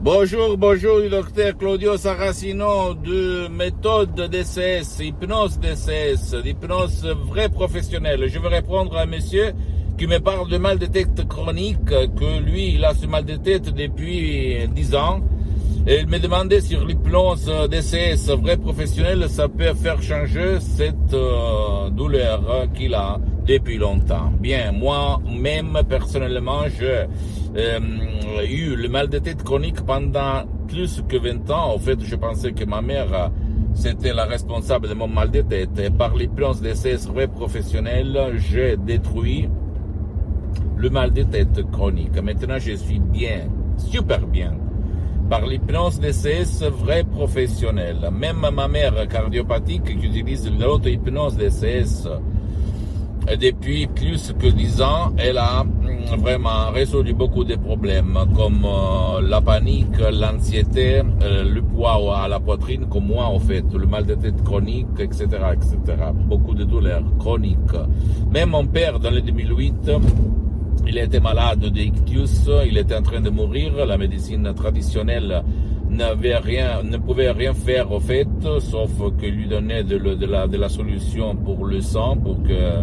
Bonjour, bonjour, le docteur Claudio Saracino de méthode DCS, hypnose DCS, d'hypnose vrai professionnelle. Je vais répondre à un monsieur qui me parle de mal de tête chronique, que lui, il a ce mal de tête depuis 10 ans. Et il me demandait sur l'hypnose DCS vrai professionnelle, ça peut faire changer cette douleur qu'il a depuis longtemps. Bien, moi-même, personnellement, j'ai eu le mal de tête chronique pendant plus que 20 ans. En fait, je pensais que ma mère, c'était la responsable de mon mal de tête. Et par l'hypnose DCS vrai professionnelle, j'ai détruit le mal de tête chronique. Maintenant, je suis bien, super bien. Par l'hypnose DCS vrai professionnelle. Même ma mère cardiopathique qui utilise l'auto-hypnose DCS depuis plus que 10 ans, elle a vraiment résolu beaucoup de problèmes comme la panique, l'anxiété, le poids à la poitrine, comme moi en fait, le mal de tête chronique, etc., etc. Beaucoup de douleurs chroniques. Même mon père, dans le 2008, il était malade d'ictus, il était en train de mourir, la médecine traditionnelle ne pouvait rien faire au fait, sauf que lui donner de la solution pour le sang, pour que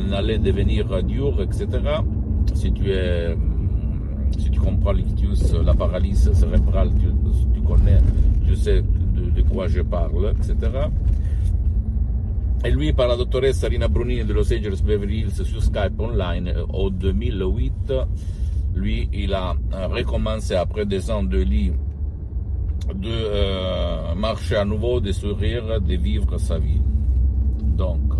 n'allait devenir dur, etc. Si tu comprends l'ictus, la paralysie cérébrale, tu connais, tu sais de quoi je parle, etc. Et lui, par la dottoressa Rina Brunini de Los Angeles Beverly Hills sur Skype online, en 2008, lui, il a recommencé après des ans de lit de marcher à nouveau, de sourire, de vivre sa vie. Donc,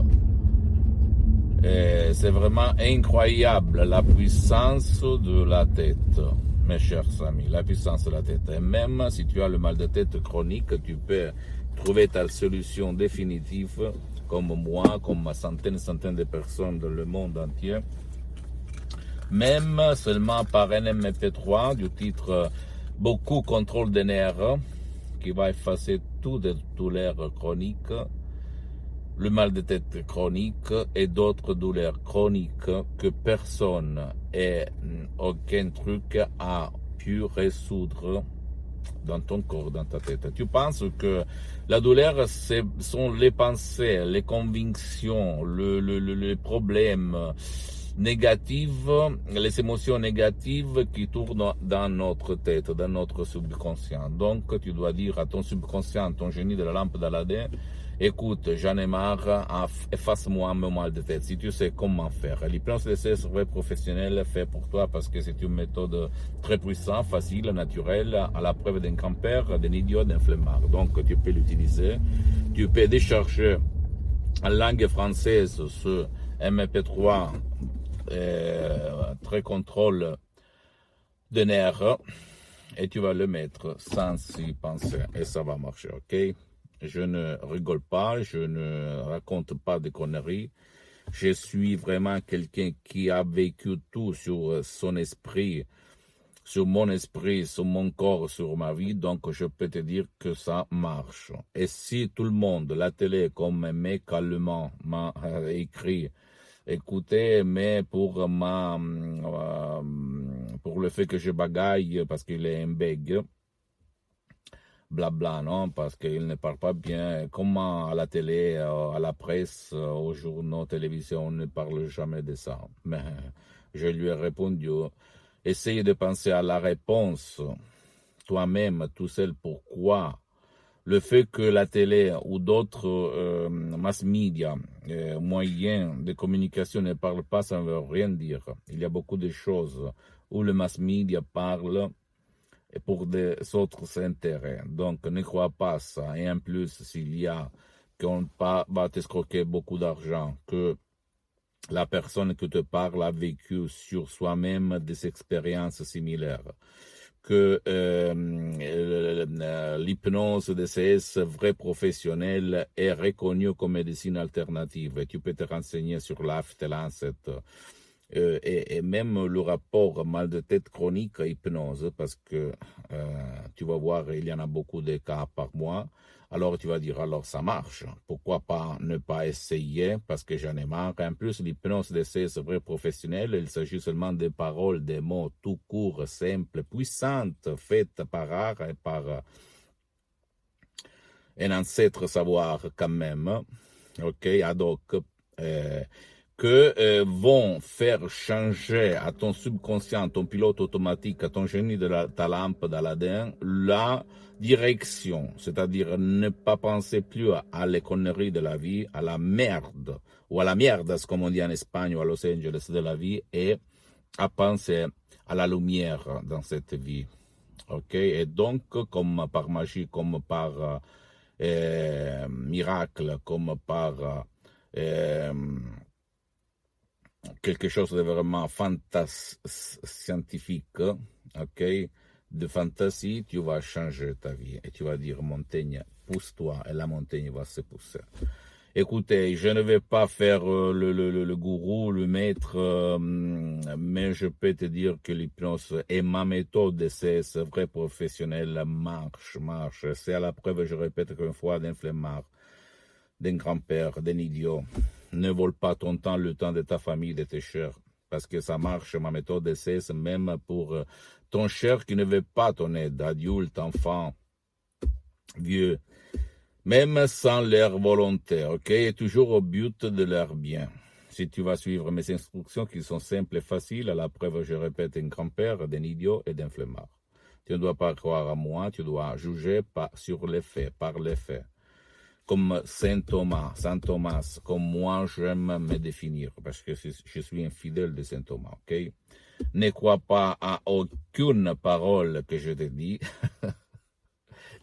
c'est vraiment incroyable la puissance de la tête, mes chers amis, la puissance de la tête. Et même si tu as le mal de tête chronique, tu peux trouver ta solution définitive, comme moi, comme centaines de personnes dans le monde entier, même seulement par un MP3 du titre Beaucoup contrôle des nerfs, qui va effacer toutes les douleurs chroniques, le mal de tête chronique et d'autres douleurs chroniques que personne et aucun truc a pu résoudre dans ton corps, dans ta tête. Tu penses que la douleur, sont les pensées, les convictions, les problèmes négatifs, les émotions négatives qui tournent dans notre tête, dans notre subconscient. Donc, tu dois dire à ton subconscient, ton génie de la lampe d'Aladin, écoute, j'en ai marre, efface-moi mon mal de tête. Si tu sais comment faire. L'hypnose DCS vrai professionnel fait pour toi parce que c'est une méthode très puissante, facile, naturelle, à la preuve d'un grand-père, d'un idiot, d'un flemmard. Donc, tu peux l'utiliser. Tu peux décharger en langue française ce MP3 très contrôle de nerfs et tu vas le mettre sans y penser et ça va marcher, ok? Je ne rigole pas, je ne raconte pas de conneries. Je suis vraiment quelqu'un qui a vécu tout sur son esprit, sur mon esprit, sur mon corps, sur ma vie. Donc, je peux te dire que ça marche. Et si tout le monde, la télé, comme un mec allemand m'a écrit, écoutez, mais pour le fait que je bagaille parce qu'il est un bègue, blabla, non, parce qu'il ne parle pas bien. Comment à la télé, à la presse, aux journaux, télévision, on ne parle jamais de ça. Mais je lui ai répondu, essaye de penser à la réponse toi-même, tout seul, pourquoi. Le fait que la télé ou d'autres mass media, moyens de communication ne parlent pas, ça ne veut rien dire. Il y a beaucoup de choses où le mass media parle pour des autres intérêts. Donc, ne crois pas ça. Et en plus, s'il y a qu'on va t'escroquer beaucoup d'argent, que la personne qui te parle a vécu sur soi-même des expériences similaires, que l'hypnose DCS vrai professionnel est reconnue comme médecine alternative. Et tu peux te renseigner sur l'AFT, Lancet et même le rapport mal de tête chronique à hypnose, parce que tu vas voir, il y en a beaucoup de cas par mois. Alors tu vas dire, alors ça marche. Pourquoi pas ne pas essayer, parce que j'en ai marre. En plus, l'hypnose d'essai, c'est vrai professionnel. Il s'agit seulement des paroles, des mots tout courts, simples, puissantes, faites par art et par un ancêtre savoir quand même. Ok, ad hoc. Que vont faire changer à ton subconscient, ton pilote automatique, à ton génie de ta lampe d'Aladin, la direction, c'est-à-dire ne pas penser plus à les conneries de la vie, à la merde, ou à la mierda, comme on dit en Espagne ou à Los Angeles de la vie, et à penser à la lumière dans cette vie. Ok, et donc, comme par magie, comme par miracle, comme par quelque chose de vraiment scientifique, ok, de fantasy, tu vas changer ta vie et tu vas dire montagne, pousse-toi et la montagne va se pousser. Écoutez, je ne vais pas faire le gourou, le maître, mais je peux te dire que l'hypnose est ma méthode, c'est vrai professionnel, marche. C'est à la preuve, je répète qu'une fois, d'un flemmard, d'un grand-père, d'un idiot. Ne vole pas ton temps, le temps de ta famille, de tes chers. Parce que ça marche, ma méthode d'essai, c'est même pour ton cher qui ne veut pas ton aide, adulte, enfant, vieux, même sans leur volonté, ok? Et toujours au but de leur bien. Si tu vas suivre mes instructions qui sont simples et faciles, à la preuve, je répète, un grand-père, d'un idiot et d'un flemmard. Tu ne dois pas croire à moi, tu dois juger sur les faits, par les faits. Comme Saint Thomas, comme moi j'aime me définir, parce que je suis un fidèle de Saint Thomas, ok? Ne crois pas à aucune parole que je te dis.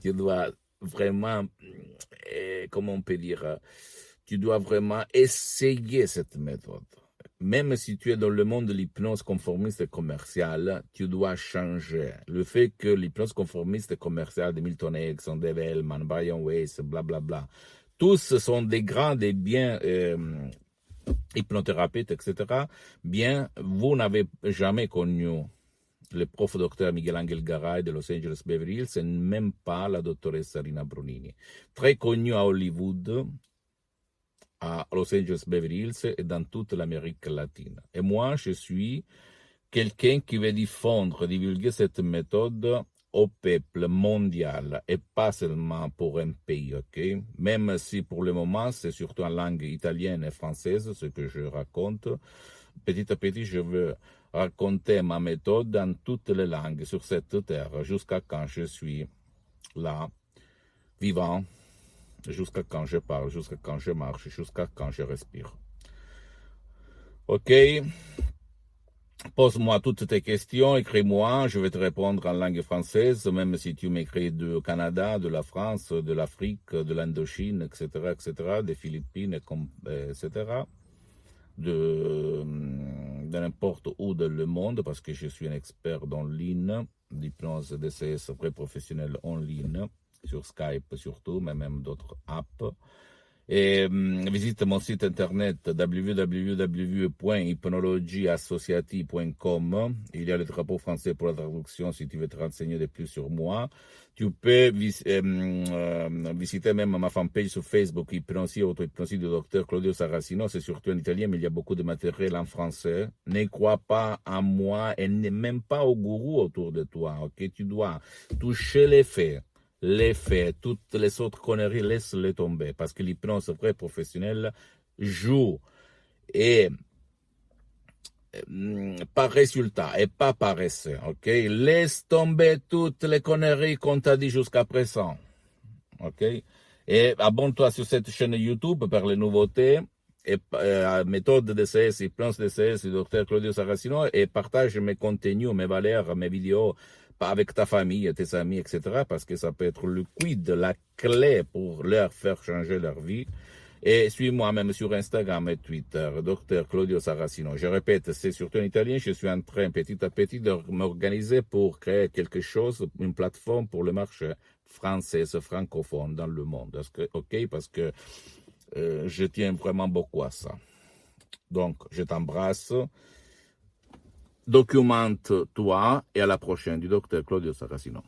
Tu dois vraiment, comment on peut dire, tu dois vraiment essayer cette méthode. Même si tu es dans le monde de l'hypnose conformiste et commerciale, tu dois changer. Le fait que l'hypnose conformiste et commerciale de Milton Erickson, Dave Hellman, Brian Weiss, blablabla, tous sont des grands, des biens hypnothérapeutes, etc. Bien, vous n'avez jamais connu le prof docteur Miguel Angel Garay de Los Angeles Beverly Hills et même pas la doctoresse Rina Brunini. Très connue à Hollywood, à Los Angeles Beverly Hills et dans toute l'Amérique latine. Et moi, je suis quelqu'un qui veut divulguer cette méthode au peuple mondial et pas seulement pour un pays, ok? Même si pour le moment, c'est surtout en langue italienne et française ce que je raconte. Petit à petit, je veux raconter ma méthode dans toutes les langues sur cette terre jusqu'à quand je suis là, vivant, jusqu'à quand je parle, jusqu'à quand je marche, jusqu'à quand je respire. Ok? Pose-moi toutes tes questions, écris-moi, je vais te répondre en langue française, même si tu m'écris du Canada, de la France, de l'Afrique, de l'Indochine, etc., des Philippines, etc., de n'importe où dans le monde, parce que je suis un expert dans ligne, l'hypnose DCS vrai professionnel en ligne, sur Skype surtout, mais même d'autres apps. Et visite mon site internet www.hypnologieassociative.com. Il y a le drapeau français pour la traduction si tu veux te renseigner de plus sur moi. Tu peux visiter même ma fanpage sur Facebook, Hypnosie, auto-hypnosie du docteur Claudio Saracino. C'est surtout en italien, mais il y a beaucoup de matériel en français. Ne crois pas à moi et même pas au gourou autour de toi. Ok, tu dois toucher les faits. Les faits, toutes les autres conneries, laisse-les tomber. Parce que l'hypnose vraie professionnelle joue et par résultat et pas par essai. Ok? Laisse tomber toutes les conneries qu'on t'a dit jusqu'à présent. Ok? Et abonne-toi sur cette chaîne YouTube par les nouveautés. Et méthode DCS, hypnose DCS du docteur Claudio Saracino et partage mes contenus, mes valeurs, mes vidéos avec ta famille, tes amis, etc. Parce que ça peut être le quid, la clé pour leur faire changer leur vie. Et suis-moi même sur Instagram et Twitter, docteur Claudio Saracino. Je répète, c'est surtout en italien. Je suis en train petit à petit de m'organiser pour créer quelque chose, une plateforme pour le marché français, francophone dans le monde. Parce que je tiens vraiment beaucoup à ça. Donc, je t'embrasse documente-toi et à la prochaine du docteur Claudio Saracino.